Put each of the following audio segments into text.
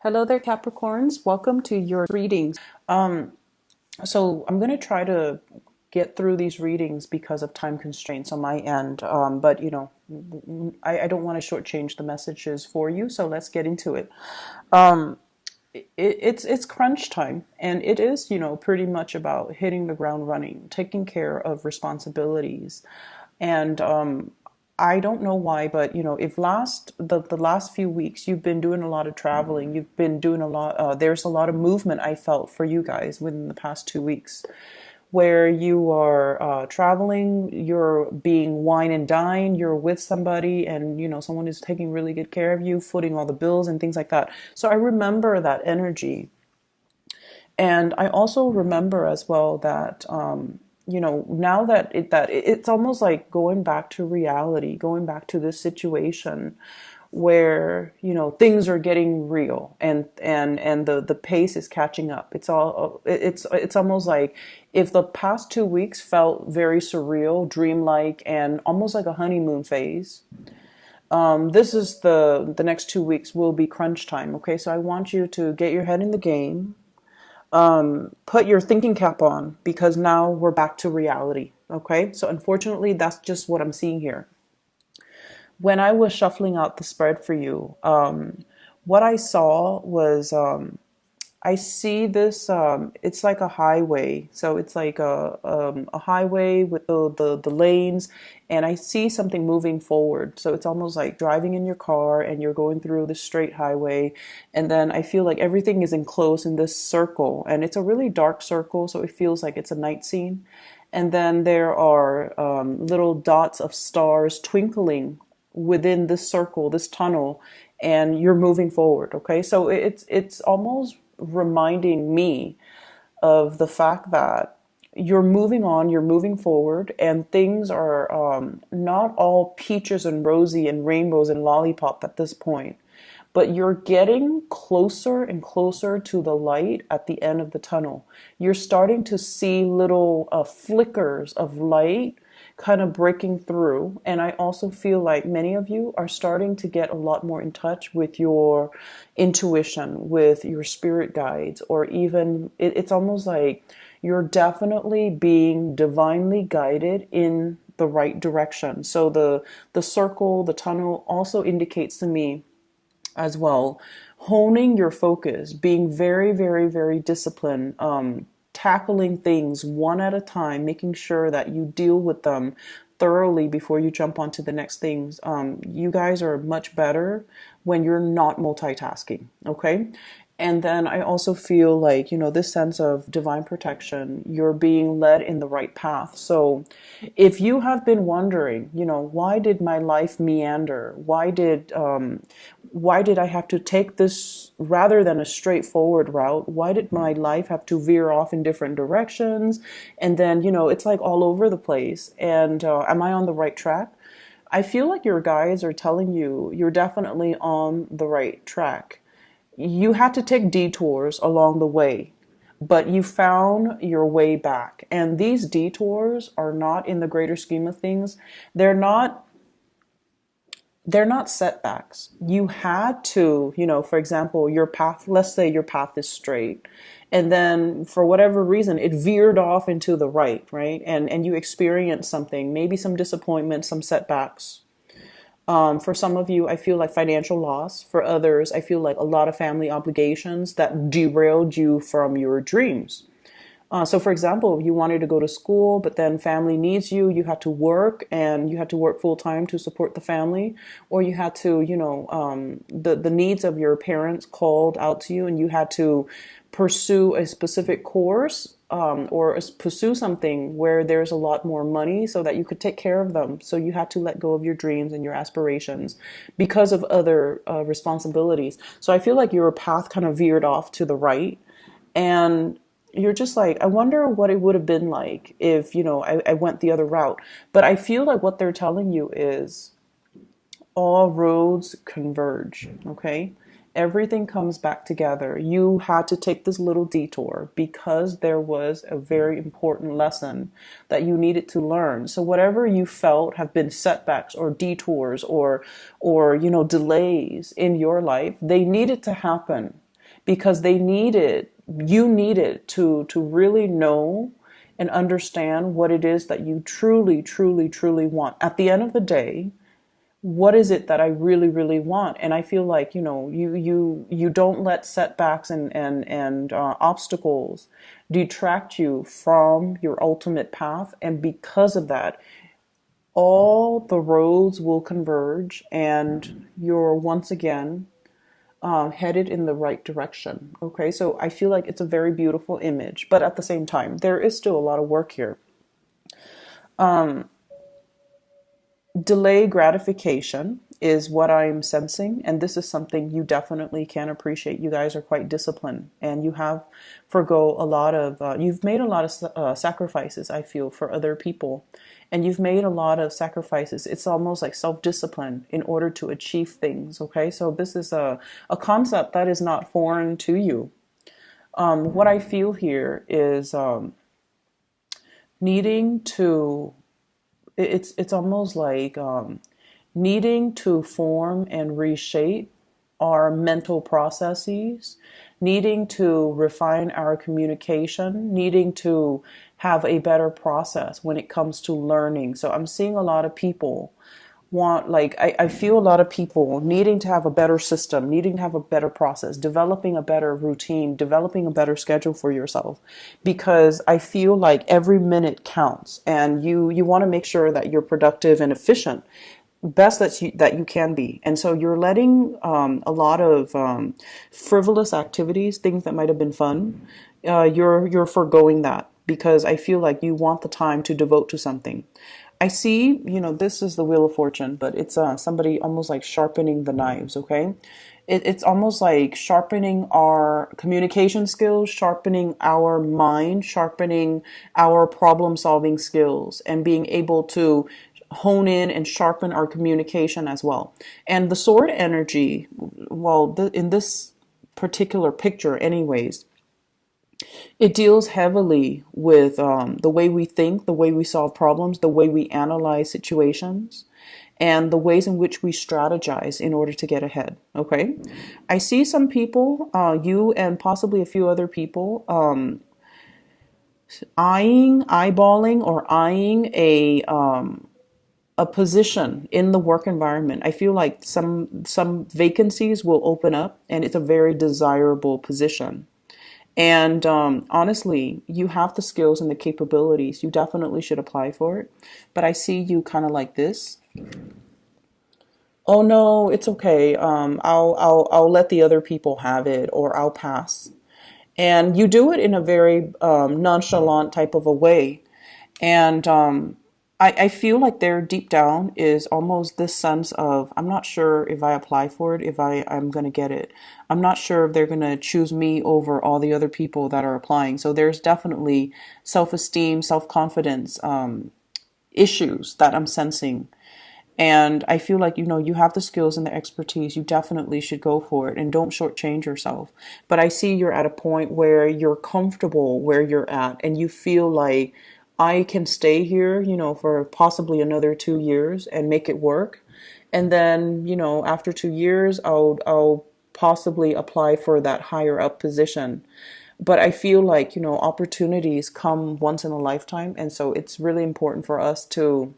Hello there, Capricorns. Welcome to your readings. So I'm going to try to get through these readings because of time constraints on my end. But I don't want to shortchange the messages for you. So let's get into it. It's crunch time, and it is pretty much about hitting the ground running, taking care of responsibilities, and I don't know why, but if the last few weeks you've been doing a lot of traveling, you've been doing a lot. There's a lot of movement I felt for you guys within the past 2 weeks, where you are traveling, you're being wine and dine, you're with somebody, and someone is taking really good care of you, footing all the bills and things like that. So I remember that energy. And I also remember as well that now it's almost like going back to reality, going back to this situation where things are getting real, and the pace is catching up. It's almost like if the past 2 weeks felt very surreal, dreamlike, and almost like a honeymoon phase. This is the next 2 weeks will be crunch time. Okay, so I want you to get your head in the game, put your thinking cap on, because now we're back to reality. Okay, so unfortunately, that's just what I'm seeing here. When I was shuffling out the spread for you, what I saw was I see this. It's like a highway, so it's like a highway with the lanes, and I see something moving forward. So it's almost like driving in your car, and you're going through this straight highway, and then I feel like everything is enclosed in this circle, and it's a really dark circle, so it feels like it's a night scene. And then there are little dots of stars twinkling within this circle, this tunnel, and you're moving forward. Okay, so it's almost reminding me of the fact that you're moving on, you're moving forward, and things are not all peaches and rosy and rainbows and lollipop at this point. But you're getting closer and closer to the light at the end of the tunnel. You're starting to see little flickers of light kind of breaking through. And I also feel like many of you are starting to get a lot more in touch with your intuition, with your spirit guides, or even it's almost like you're definitely being divinely guided in the right direction. So the circle, the tunnel also indicates to me as well, honing your focus, being very, very, very disciplined, tackling things one at a time, making sure that you deal with them thoroughly before you jump onto the next things. You guys are much better when you're not multitasking, okay? And then I also feel like, this sense of divine protection, you're being led in the right path. So if you have been wondering, why did my life meander? Why did I have to take this rather than a straightforward route? Why did my life have to veer off in different directions? And then, it's like all over the place. And am I on the right track? I feel like your guides are telling you you're definitely on the right track. You had to take detours along the way, but you found your way back. And these detours are not, in the greater scheme of things, they're not setbacks. You had to, for example, your path, let's say your path is straight, and then for whatever reason it veered off into the right? And you experienced something, maybe some disappointment, some setbacks. For some of you, I feel like financial loss. For others, I feel like a lot of family obligations that derailed you from your dreams. So for example, you wanted to go to school, but then family needs you. You had to work, and you had to work full time to support the family, or you had to, the needs of your parents called out to you, and you had to pursue a specific course, or pursue something where there's a lot more money so that you could take care of them. So you had to let go of your dreams and your aspirations because of other responsibilities. So I feel like your path kind of veered off to the right, and you're just like, I wonder what it would have been like if, I went the other route. But I feel like what they're telling you is all roads converge, okay? Everything comes back together. You had to take this little detour because there was a very important lesson that you needed to learn. So whatever you felt have been setbacks or detours or delays in your life, they needed to happen because they need it. You need it to really know and understand what it is that you truly, truly, truly want. At the end of the day, what is it that I really, really want? And I feel like, you don't let setbacks and obstacles detract you from your ultimate path. And because of that, all the roads will converge and you're once again headed in the right direction. Okay, so I feel like it's a very beautiful image, but at the same time, there is still a lot of work here. Delay gratification is what I'm sensing, and this is something you definitely can appreciate. You guys are quite disciplined, and you have you've made a lot of sacrifices, I feel, for other people, and you've made a lot of sacrifices. It's almost like self-discipline in order to achieve things. Okay, so this is a concept that is not foreign to you. What I feel here is needing to it's almost like needing to form and reshape our mental processes, needing to refine our communication, needing to have a better process when it comes to learning. So I'm seeing a lot of people I feel a lot of people needing to have a better system, needing to have a better process, developing a better routine, developing a better schedule for yourself, because I feel like every minute counts, and you want to make sure that you're productive and efficient, best that you can be. And so you're letting a lot of frivolous activities, things that might have been fun, you're foregoing that, because I feel like you want the time to devote to something. I see, this is the Wheel of Fortune, but it's somebody almost like sharpening the knives, okay? It's almost like sharpening our communication skills, sharpening our mind, sharpening our problem-solving skills, and being able to hone in and sharpen our communication as well. And the sword energy, well, in this particular picture anyways, it deals heavily with the way we think, the way we solve problems, the way we analyze situations, and the ways in which we strategize in order to get ahead. Okay, I see some people, you and possibly a few other people, eyeballing, or eyeing a position in the work environment. I feel like some vacancies will open up, and it's a very desirable position. And honestly, you have the skills and the capabilities. You definitely should apply for it. But I see you kind of like this. Oh no, it's okay. I'll let the other people have it, or I'll pass. And you do it in a very nonchalant type of a way. And I feel like there deep down is almost this sense of, I'm not sure if I apply for it, if I'm going to get it. I'm not sure if they're going to choose me over all the other people that are applying. So there's definitely self-esteem, self-confidence issues that I'm sensing. And I feel like, you have the skills and the expertise. You definitely should go for it, and don't shortchange yourself. But I see you're at a point where you're comfortable where you're at, and you feel like, I can stay here, for possibly another 2 years and make it work. And then, after 2 years, I'll possibly apply for that higher up position. But I feel like, opportunities come once in a lifetime. And so it's really important for us to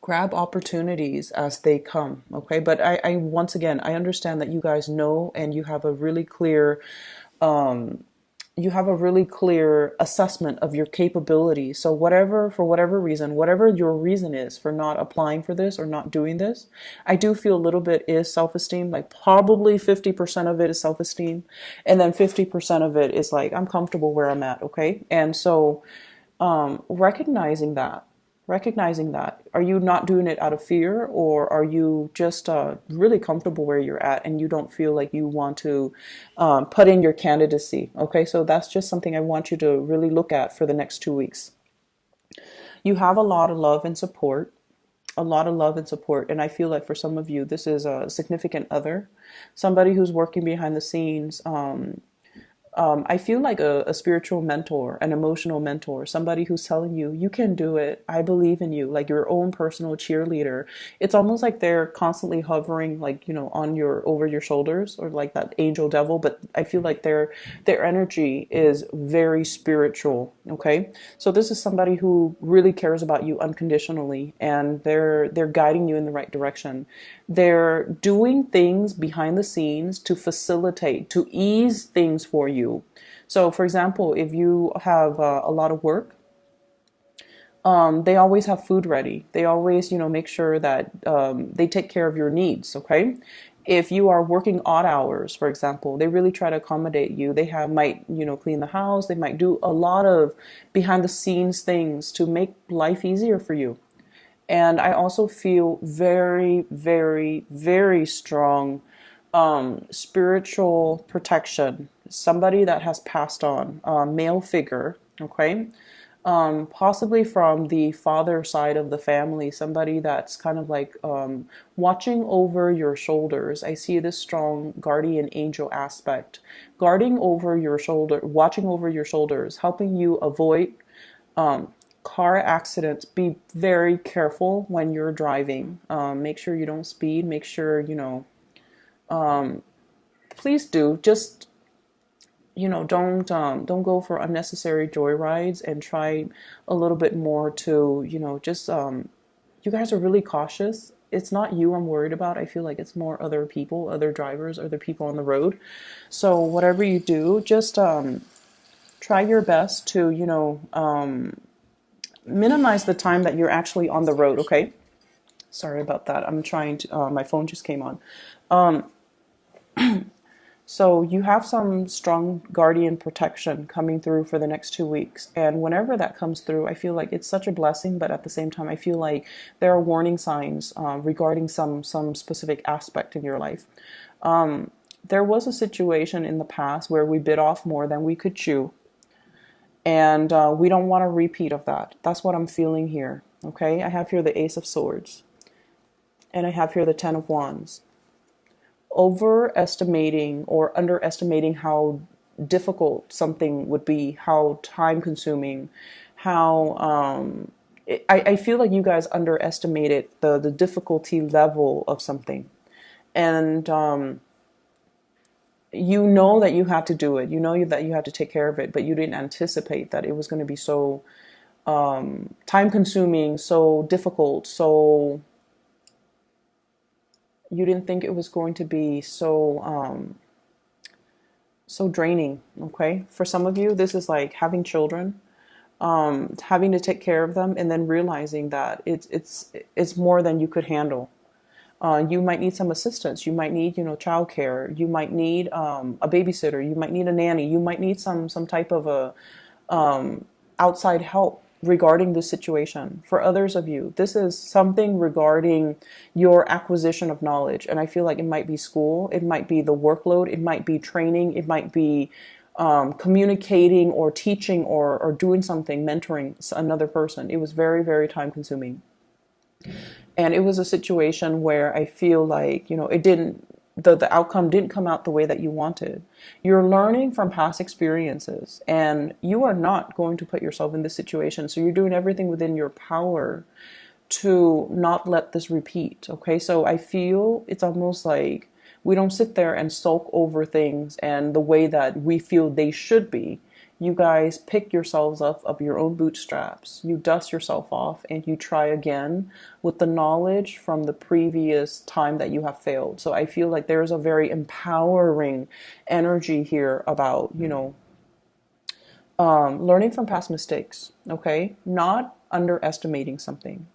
grab opportunities as they come. Okay. But I once again, I understand that you guys know, and you have a really clear, assessment of your capabilities. So for whatever reason, whatever your reason is for not applying for this or not doing this, I do feel a little bit is self-esteem. Like probably 50% of it is self-esteem. And then 50% of it is like, I'm comfortable where I'm at. Okay. And so, recognizing that, are you not doing it out of fear, or are you just really comfortable where you're at, and you don't feel like you want to put in your candidacy? Okay, so that's just something I want you to really look at for the next 2 weeks. You have a lot of love and support, and I feel like for some of you, this is a significant other, somebody who's working behind the scenes, I feel like a spiritual mentor, an emotional mentor, somebody who's telling you, you can do it. I believe in you, like your own personal cheerleader. It's almost like they're constantly hovering, like, on over your shoulders, or like that angel devil. But I feel like their energy is very spiritual. Okay. So this is somebody who really cares about you unconditionally, and they're guiding you in the right direction. They're doing things behind the scenes to facilitate, to ease things for you. So, for example, if you have a lot of work, they always have food ready. They always, make sure that they take care of your needs. Okay. If you are working odd hours, for example, they really try to accommodate you. They might, clean the house. They might do a lot of behind the scenes things to make life easier for you. And I also feel very, very, very strong spiritual protection. Somebody that has passed on, a male figure, okay? Possibly from the father side of the family, somebody that's kind of like watching over your shoulders. I see this strong guardian angel aspect, guarding over your shoulder, watching over your shoulders, helping you avoid um, car accidents. Be very careful when you're driving. Make sure you don't speed. Make sure, please do just, don't go for unnecessary joyrides, and try a little bit more to, just you guys are really cautious. It's not you I'm worried about. I feel like it's more other people, other drivers, other people on the road. So whatever you do, just try your best to, minimize the time that you're actually on the road, okay? Sorry about that. I'm trying to, my phone just came on. Um, so you have some strong guardian protection coming through for the next 2 weeks. And whenever that comes through, I feel like it's such a blessing, but at the same time, I feel like there are warning signs regarding some specific aspect in your life. There was a situation in the past where we bit off more than we could chew. And we don't want a repeat of that. That's what I'm feeling here. Okay, I have here the Ace of Swords, and I have here the Ten of Wands. Overestimating or underestimating how difficult something would be, how time consuming, how I feel like you guys underestimated the difficulty level of something. And you know that you had to do it. You know that you had to take care of it, but you didn't anticipate that it was going to be so time consuming, so difficult, so you didn't think it was going to be so draining. Okay, for some of you, this is like having children, having to take care of them, and then realizing that it's more than you could handle. You might need some assistance. You might need, childcare. You might need a babysitter. You might need a nanny. You might need some type of a outside help regarding this situation. For others of you, this is something regarding your acquisition of knowledge. And I feel like it might be school. It might be the workload. It might be training. It might be communicating or teaching or doing something, mentoring another person. It was very, very time consuming. And it was a situation where I feel like, the outcome didn't come out the way that you wanted. You're learning from past experiences, and you are not going to put yourself in this situation. So you're doing everything within your power to not let this repeat. Okay. So I feel it's almost like we don't sit there and sulk over things and the way that we feel they should be. You guys pick yourselves up of your own bootstraps. You dust yourself off and you try again with the knowledge from the previous time that you have failed. So I feel like there's a very empowering energy here about, learning from past mistakes. Okay. Not underestimating something,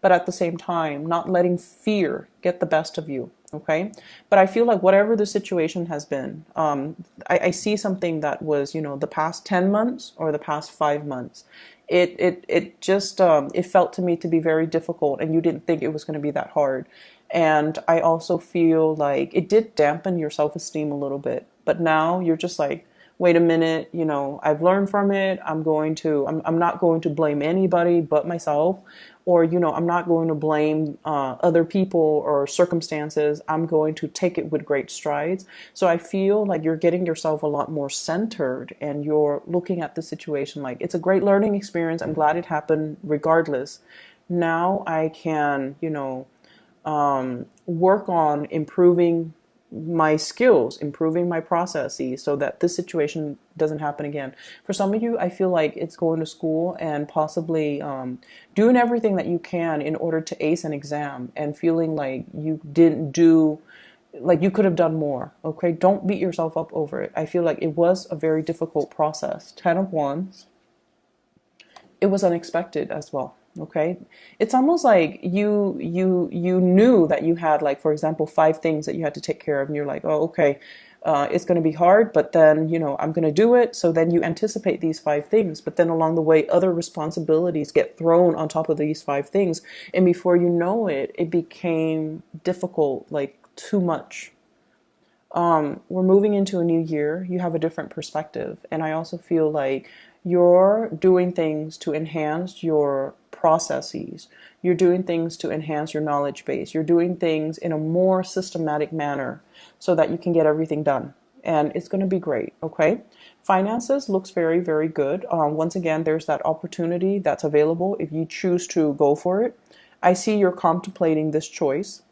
but at the same time, not letting fear get the best of you. Okay. But I feel like whatever the situation has been, I see something that was, the past 10 months or the past 5 months. It just, it felt to me to be very difficult, and you didn't think it was going to be that hard. And I also feel like it did dampen your self-esteem a little bit, but now you're just like, wait a minute, I've learned from it. I'm not going to blame anybody but myself, or, I'm not going to blame other people or circumstances. I'm going to take it with great strides. So I feel like you're getting yourself a lot more centered, and you're looking at the situation like it's a great learning experience. I'm glad it happened regardless. Now I can, work on improving my skills, improving my processes so that this situation doesn't happen again. For some of you, I feel like it's going to school and possibly doing everything that you can in order to ace an exam, and feeling like you didn't do, like you could have done more. Okay, don't beat yourself up over it. I feel like it was a very difficult process. 10 of Wands. It was unexpected as well. Okay, it's almost like you knew that you had, like, for example, 5 things that you had to take care of, and you're like, oh, okay, it's going to be hard, but then, I'm going to do it. So then you anticipate these 5 things, but then along the way other responsibilities get thrown on top of these 5 things, and before you know it, it became difficult, like too much. We're moving into a new year. You have a different perspective. And I also feel like you're doing things to enhance your processes. You're doing things to enhance your knowledge base. You're doing things in a more systematic manner so that you can get everything done. And it's going to be great. Okay. Finances looks very, very good. Once again, there's that opportunity that's available if you choose to go for it. I see you're contemplating this choice.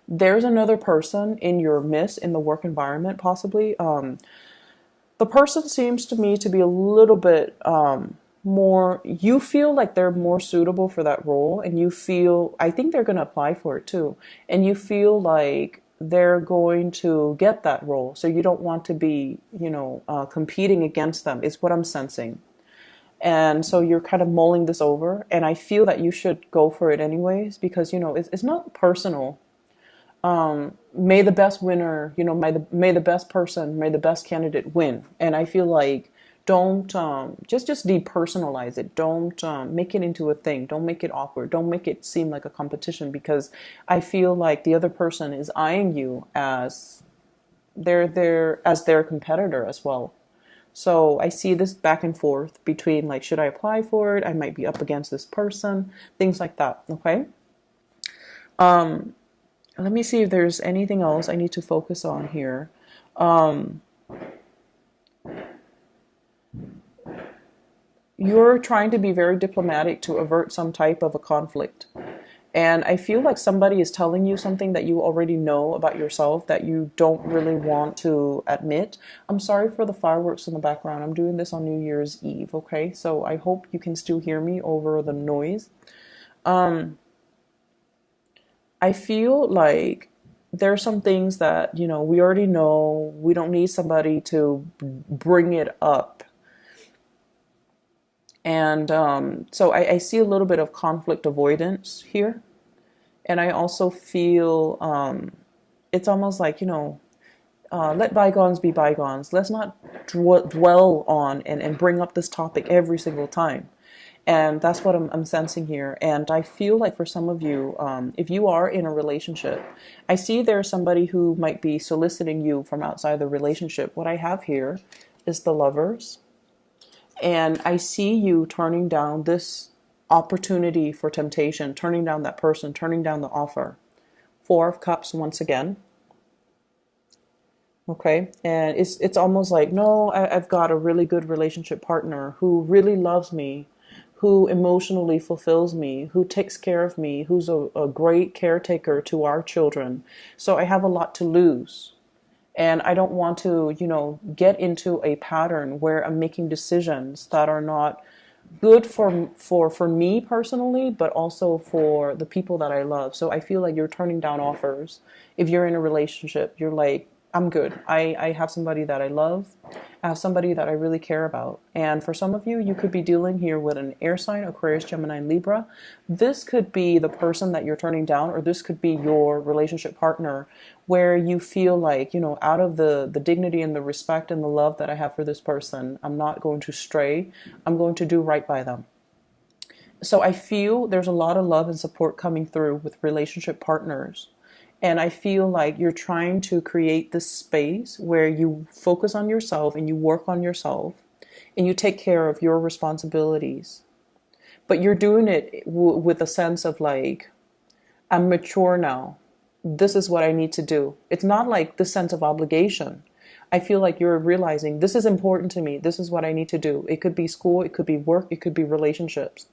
There's another person in your midst in the work environment, possibly. The person seems to me to be a little bit more, you feel like they're more suitable for that role, and I think they're going to apply for it too. And you feel like they're going to get that role. So you don't want to be, competing against them, is what I'm sensing. And so you're kind of mulling this over. And I feel that you should go for it anyways, because, it's not personal. May the best winner, may the best person, may the best candidate win. And I feel like don't just depersonalize it. Don't make it into a thing. Don't make it awkward. Don't make it seem like a competition, because I feel like the other person is eyeing you as their competitor as well. So I see this back and forth between, like, should I apply for it? I might be up against this person, things like that. Okay. Let me see if there's anything else I need to focus on here. You're trying to be very diplomatic to avert some type of a conflict. And I feel like somebody is telling you something that you already know about yourself that you don't really want to admit. I'm sorry for the fireworks in the background. I'm doing this on New Year's Eve, okay? So I hope you can still hear me over the noise. I feel like there are some things that, we already know. We don't need somebody to bring it up. And so I see a little bit of conflict avoidance here. And I also feel it's almost like, let bygones be bygones. Let's not dwell on and bring up this topic every single time. And that's what I'm sensing here. And I feel like for some of you, if you are in a relationship, I see there's somebody who might be soliciting you from outside the relationship. What I have here is the Lovers. And I see you turning down this opportunity for temptation, turning down that person, turning down the offer. 4 of Cups once again. Okay. And it's almost like, no, I've got a really good relationship partner who really loves me, who emotionally fulfills me, who takes care of me, who's a great caretaker to our children. So I have a lot to lose. And I don't want to, get into a pattern where I'm making decisions that are not good for me personally, but also for the people that I love. So I feel like you're turning down offers. If you're in a relationship, you're like, I'm good. I have somebody that I love. I have somebody that I really care about. And for some of you, you could be dealing here with an air sign, Aquarius, Gemini, and Libra. This could be the person that you're turning down, or this could be your relationship partner where you feel like, out of the dignity and the respect and the love that I have for this person, I'm not going to stray. I'm going to do right by them. So I feel there's a lot of love and support coming through with relationship partners. And I feel like you're trying to create this space where you focus on yourself and you work on yourself and you take care of your responsibilities. But you're doing it with a sense of like, I'm mature now. This is what I need to do. It's not like this sense of obligation. I feel like you're realizing this is important to me. This is what I need to do. It could be school, it could be work, it could be relationships.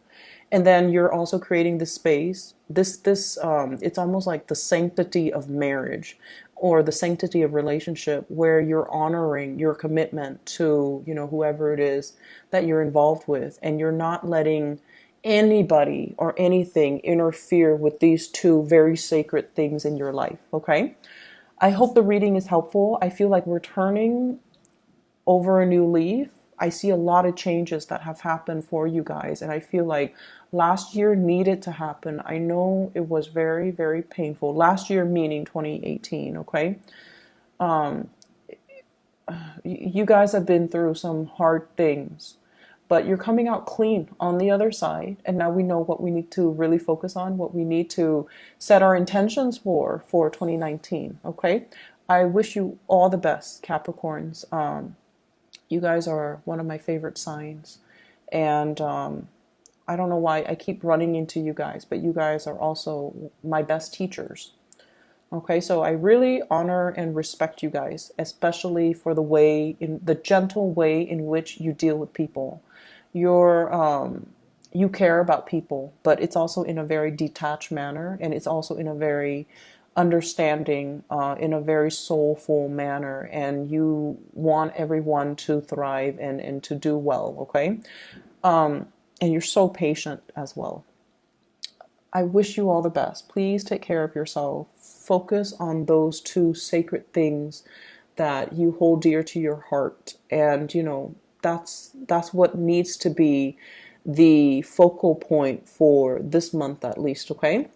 And then you're also creating this space. It's almost like the sanctity of marriage or the sanctity of relationship where you're honoring your commitment to, whoever it is that you're involved with, and you're not letting anybody or anything interfere with these two very sacred things in your life, okay? I hope the reading is helpful. I feel like we're turning over a new leaf. I see a lot of changes that have happened for you guys, and I feel like last year needed to happen. I know it was very, very painful. Last year meaning 2018, okay? You guys have been through some hard things, but you're coming out clean on the other side. And now we know what we need to really focus on, what we need to set our intentions for 2019. Okay. I wish you all the best, Capricorns. You guys are one of my favorite signs. And I don't know why I keep running into you guys, but you guys are also my best teachers. Okay, so I really honor and respect you guys, especially for the gentle way in which you deal with people. You care about people, but it's also in a very detached manner, and it's also in a very understanding, in a very soulful manner, and you want everyone to thrive and to do well, okay? And you're so patient as well. I wish you all the best. Please take care of yourself. Focus on those two sacred things that you hold dear to your heart. And, that's what needs to be the focal point for this month at least, okay?